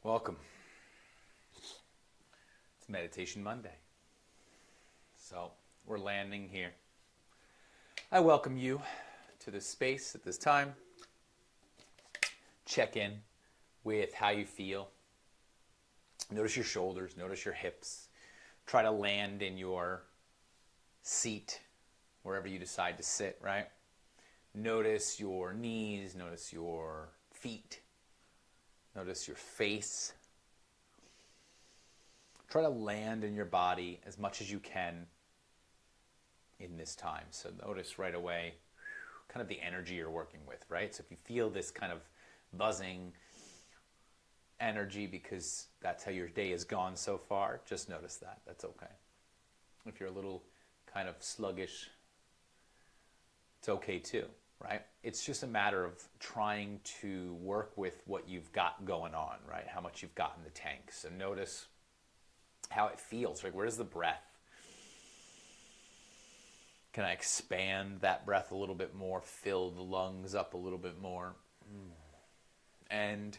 Welcome. It's Meditation Monday. So we're landing here. I welcome you to this space at this time. Check in with how you feel. Notice your shoulders, notice your hips. Try to land in your seat, wherever you decide to sit, right? Notice your knees, notice your feet, notice your face. Try to land in your body as much as you can in this time. So notice right away kind of the energy you're working with, right? So if you feel this kind of buzzing energy because that's how your day has gone so far, just notice that. That's okay. If you're a little kind of sluggish, it's okay too, right? It's just a matter of trying to work with what you've got going on, right? How much you've got in the tank. So notice how it feels. Like, where's the breath? Can I expand that breath a little bit more? Fill the lungs up a little bit more? And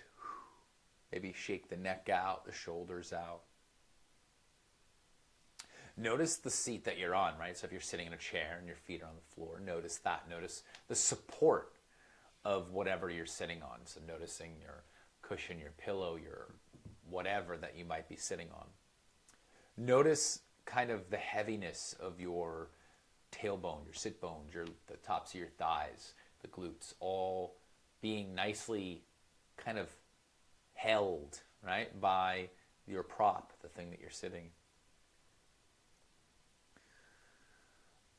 maybe shake the neck out, the shoulders out. Notice the seat that you're on, right? So if you're sitting in a chair and your feet are on the floor, notice that. Notice the support of whatever you're sitting on. So noticing your cushion, your pillow, your whatever that you might be sitting on. Notice kind of the heaviness of your tailbone, your sit bones, the tops of your thighs, the glutes, all being nicely kind of held, right, by your prop, the thing that you're sitting.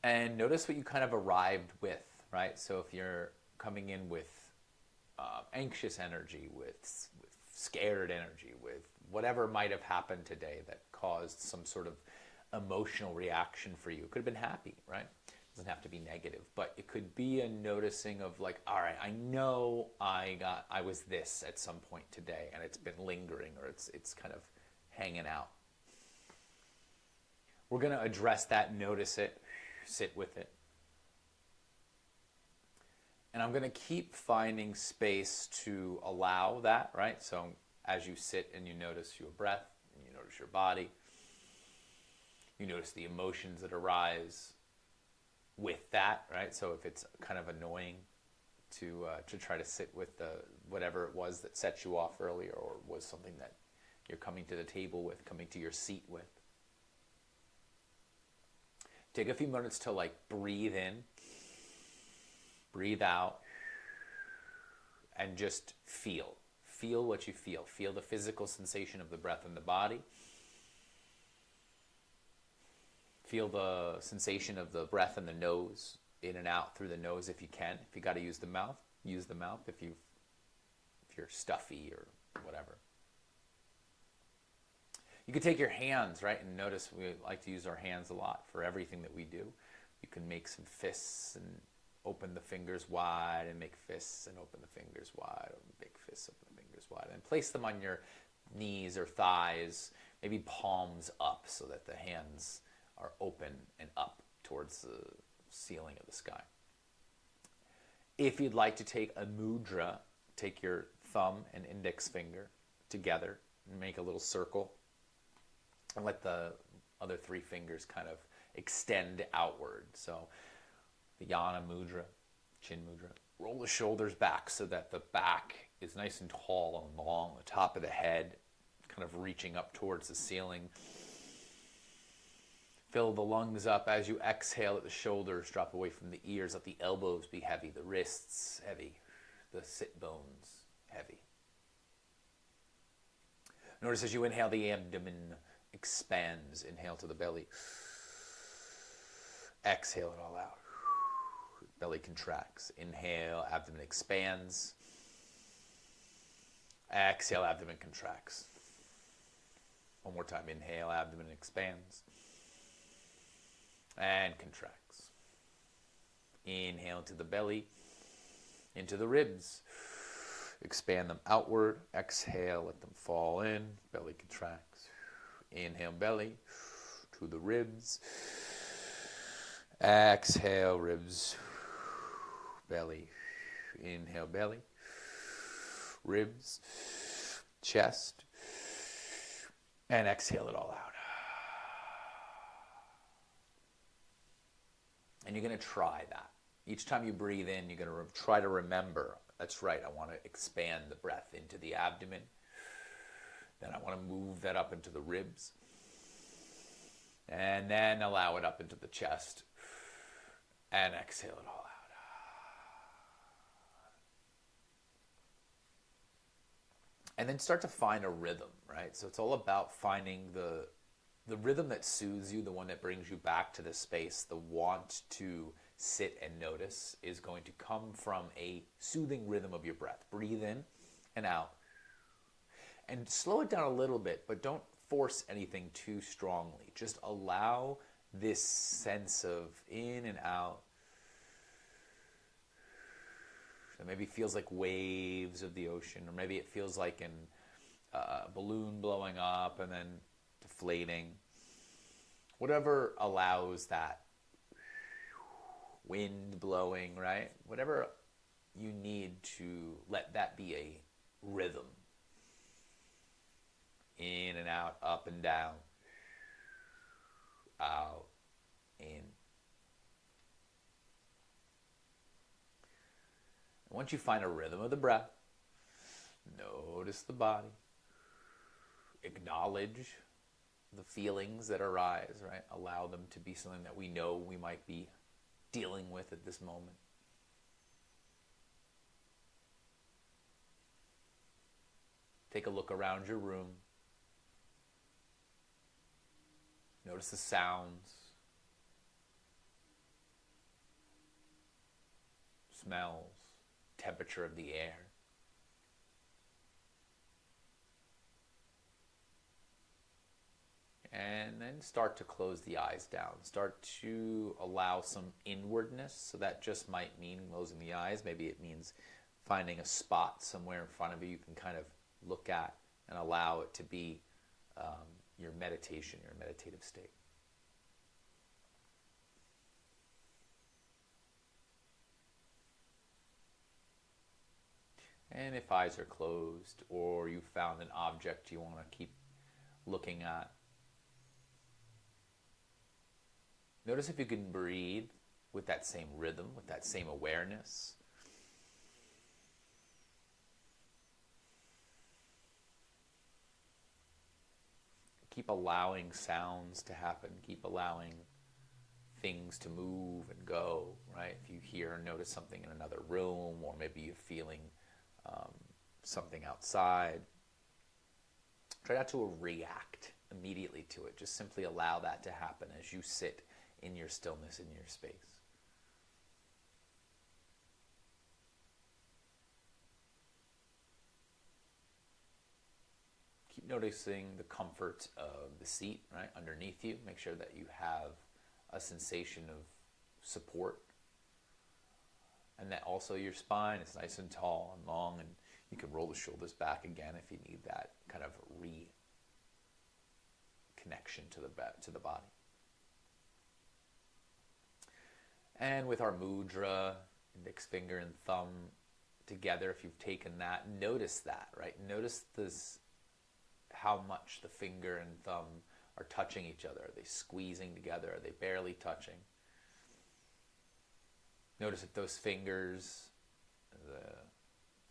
And notice what you kind of arrived with, right? So if you're coming in with anxious energy, with scared energy, with whatever might have happened today that caused some sort of emotional reaction for you. It could have been happy, right? It doesn't have to be negative, but it could be a noticing of like, all right, I know I was this at some point today and it's been lingering, or it's kind of hanging out. We're going to address that, notice it, sit with it. And I'm going to keep finding space to allow that, right? So as you sit and you notice your breath, and you notice your body, you notice the emotions that arise with that, right? So if it's kind of annoying to try to sit with whatever it was that set you off earlier, or was something that you're coming to the table with, coming to your seat with. Take a few minutes to like breathe in, breathe out, and just feel. Feel what you feel. Feel the physical sensation of the breath in the body. Feel the sensation of the breath in the nose, in and out through the nose if you can. If you got to use the mouth, use the mouth if you're stuffy or whatever. You could take your hands, right, and notice we like to use our hands a lot for everything that we do. You can make some fists and open the fingers wide and make fists and open the fingers wide, or make fists, open the fingers wide, and place them on your knees or thighs, maybe palms up so that the hands are open and up towards the ceiling of the sky. If you'd like to take a mudra, take your thumb and index finger together and make a little circle, and let the other three fingers kind of extend outward. So the Yana mudra, chin mudra. Roll the shoulders back so that the back is nice and tall and long, the top of the head kind of reaching up towards the ceiling. Fill the lungs up as you exhale. Let the shoulders drop away from the ears. Let the elbows be heavy, the wrists heavy, the sit bones heavy. Notice as you inhale, the abdomen expands. Inhale to the belly. Exhale it all out. Belly contracts. Inhale, abdomen expands. Exhale, abdomen contracts. One more time. Inhale, abdomen expands and contracts. Inhale to the belly, into the ribs. Expand them outward. Exhale, let them fall in. Belly contracts. Inhale, belly. to the ribs. Exhale, ribs, belly. Inhale, belly, ribs, chest, and exhale it all out. And you're going to try that. Each time you breathe in, you're going to try to remember, that's right, I want to expand the breath into the abdomen. Then I want to move that up into the ribs. And then allow it up into the chest. And exhale it all out. And then start to find a rhythm, right? So it's all about finding the rhythm that soothes you, the one that brings you back to this space. The want to sit and notice is going to come from a soothing rhythm of your breath. Breathe in and out. And slow it down a little bit, but don't force anything too strongly. Just allow this sense of in and out. So maybe it feels like waves of the ocean, or maybe it feels like a balloon blowing up and then deflating. Whatever allows that wind blowing, right? Whatever you need to let that be a rhythm. In and out, up and down, out, in. Once you find a rhythm of the breath, notice the body. Acknowledge the feelings that arise, right? Allow them to be something that we know we might be dealing with at this moment. Take a look around your room. Notice the sounds, smells, temperature of the air. And then start to close the eyes down. Start to allow some inwardness. So that just might mean closing the eyes. Maybe it means finding a spot somewhere in front of you can kind of look at and allow it to be your meditation, your meditative state. And if eyes are closed or you found an object you want to keep looking at, notice if you can breathe with that same rhythm, with that same awareness. Keep allowing sounds to happen. Keep allowing things to move and go, right? If you hear or notice something in another room, or maybe you're feeling something outside, try not to react immediately to it. Just simply allow that to happen as you sit in your stillness, in your space. Keep noticing the comfort of the seat, right, underneath you. Make sure that you have a sensation of support. And that also your spine is nice and tall and long, and you can roll the shoulders back again if you need that kind of reconnection to the body. And with our mudra, index finger and thumb together, if you've taken that, notice that, right? Notice this, how much the finger and thumb are touching each other. Are they squeezing together? Are they barely touching? Notice if those fingers,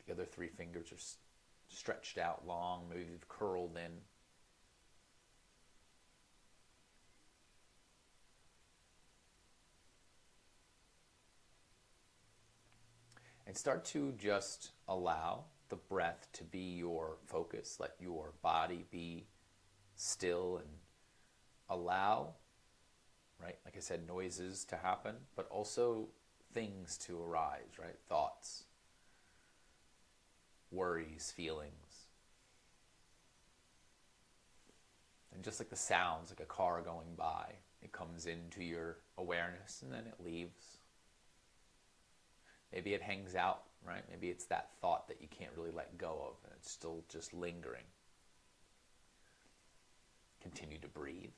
the other three fingers are stretched out long, maybe they've curled in. And start to just allow the breath to be your focus. Let your body be still and allow, right? Like I said, noises to happen, but also things to arise, right? Thoughts, worries, feelings. And just like the sounds, like a car going by, it comes into your awareness and then it leaves. Maybe it hangs out, right? Maybe it's that thought that you can't really let go of and it's still just lingering. Continue to breathe.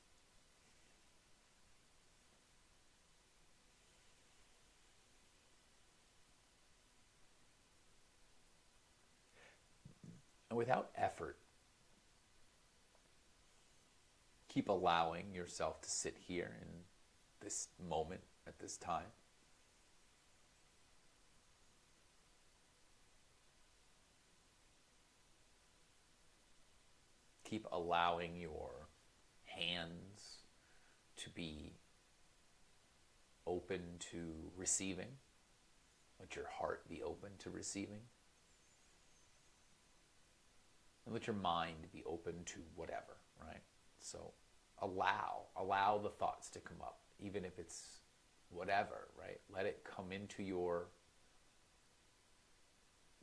And without effort, keep allowing yourself to sit here in this moment at this time. Keep allowing your hands to be open to receiving. Let your heart be open to receiving. And let your mind be open to whatever, right? So allow the thoughts to come up, even if it's whatever, right? Let it come into your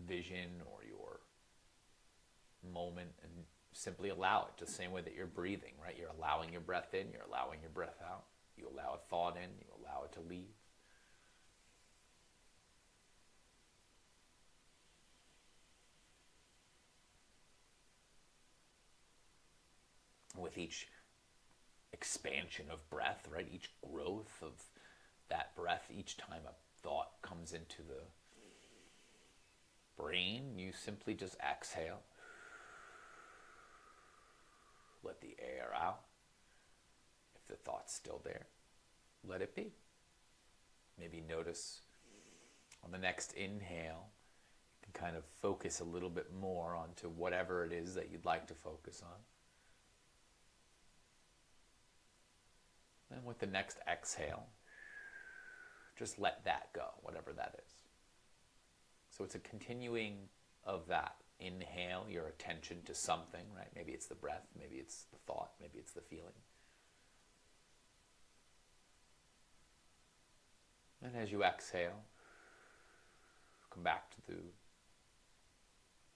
vision or your moment and simply allow it, just the same way that you're breathing, right? You're allowing your breath in, you're allowing your breath out. You allow a thought in, you allow it to leave. With each expansion of breath, right? Each growth of that breath, each time a thought comes into the brain, you simply just exhale. Let the air out. If the thought's still there, let it be. Maybe notice on the next inhale, you can kind of focus a little bit more onto whatever it is that you'd like to focus on. And with the next exhale, just let that go, whatever that is. So it's a continuing of that. Inhale your attention to something, right? Maybe it's the breath, maybe it's the thought, maybe it's the feeling. And as you exhale, come back to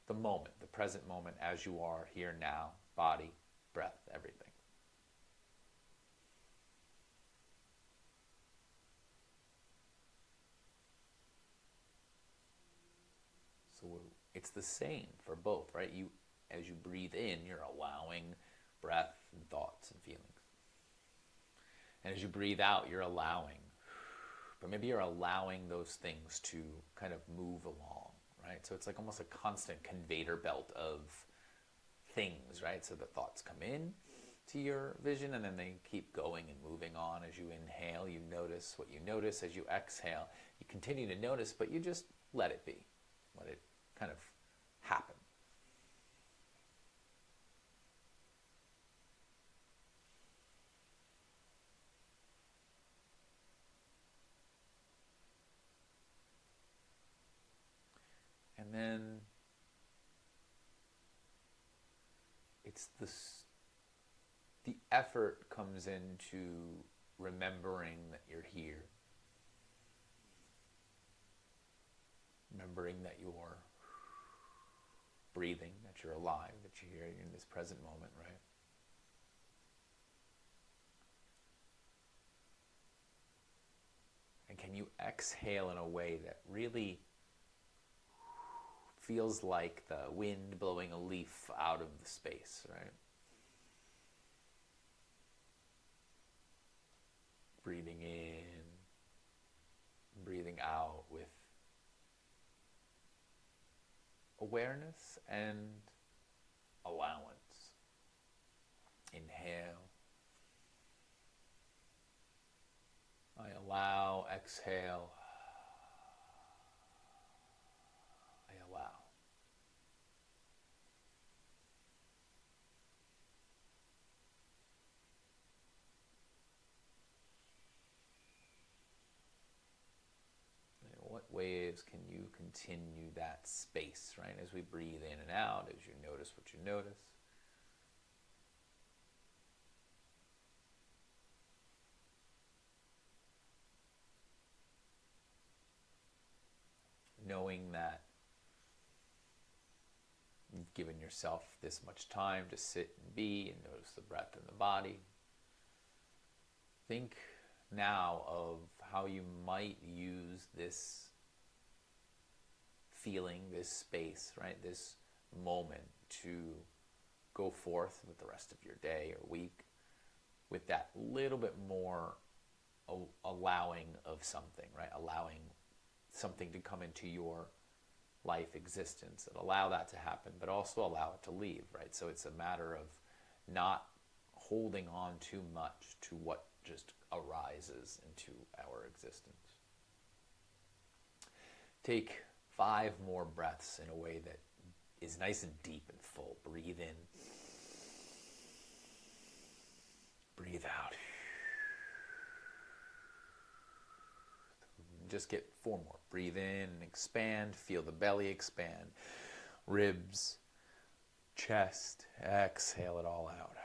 the moment, the present moment as you are here now, body, breath, everything. So it's the same for both, right? As you breathe in, you're allowing breath and thoughts and feelings. And as you breathe out, you're allowing. But maybe you're allowing those things to kind of move along, right? So it's like almost a constant conveyor belt of things, right? So the thoughts come in to your vision and then they keep going and moving on. As you inhale, you notice what you notice. As you exhale, you continue to notice, but you just let it be. Let it kind of happen. And then it's the effort comes into remembering that you're here. Remembering that you're breathing, that you're alive, that you're here in this present moment, right? And can you exhale in a way that really feels like the wind blowing a leaf out of the space, right? Breathing in, breathing out with awareness and allowance. Inhale. I allow, exhale. I allow. In what ways can you continue that space, right? As we breathe in and out, as you notice what you notice. Knowing that you've given yourself this much time to sit and be and notice the breath in the body. Think now of how you might use this feeling, this space, right, this moment to go forth with the rest of your day or week with that little bit more allowing of something, right? Allowing something to come into your life existence, and allow that to happen, but also allow it to leave, right? So it's a matter of not holding on too much to what just arises into our existence. Take 5 more breaths in a way that is nice and deep and full. Breathe in. Breathe out. Just get 4 more. Breathe in and expand. Feel the belly expand. Ribs, chest. Exhale it all out.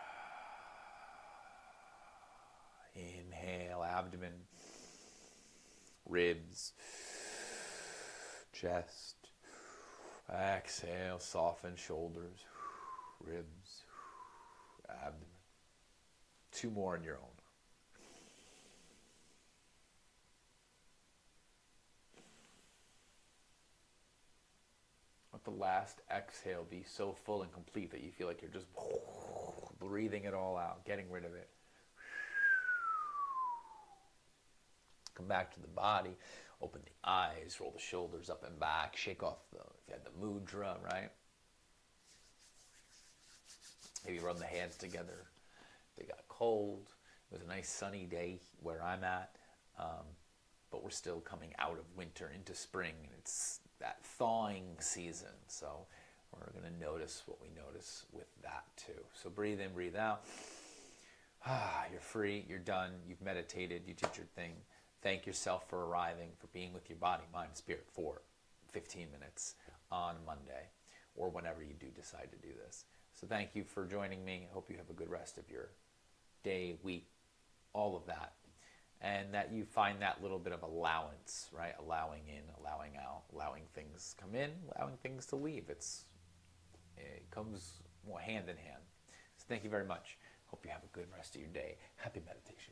Inhale, abdomen, ribs, chest. Exhale, soften shoulders, ribs, abdomen. 2 more on your own. Let the last exhale be so full and complete that you feel like you're just breathing it all out, getting rid of it. Come back to the body, open the eyes, roll the shoulders up and back, shake off if you had the mudra, right? Maybe rub the hands together. They got cold. It was a nice sunny day where I'm at, but we're still coming out of winter into spring, and it's that thawing season. So we're going to notice what we notice with that too. So breathe in, breathe out. You're free, you're done, you've meditated, you did your thing. Thank yourself for arriving, for being with your body, mind, spirit for 15 minutes on Monday or whenever you do decide to do this. So thank you for joining me. I hope you have a good rest of your day, week, all of that. And that you find that little bit of allowance, right? Allowing in, allowing out, allowing things come in, allowing things to leave. It comes hand in hand. So thank you very much. Hope you have a good rest of your day. Happy meditation.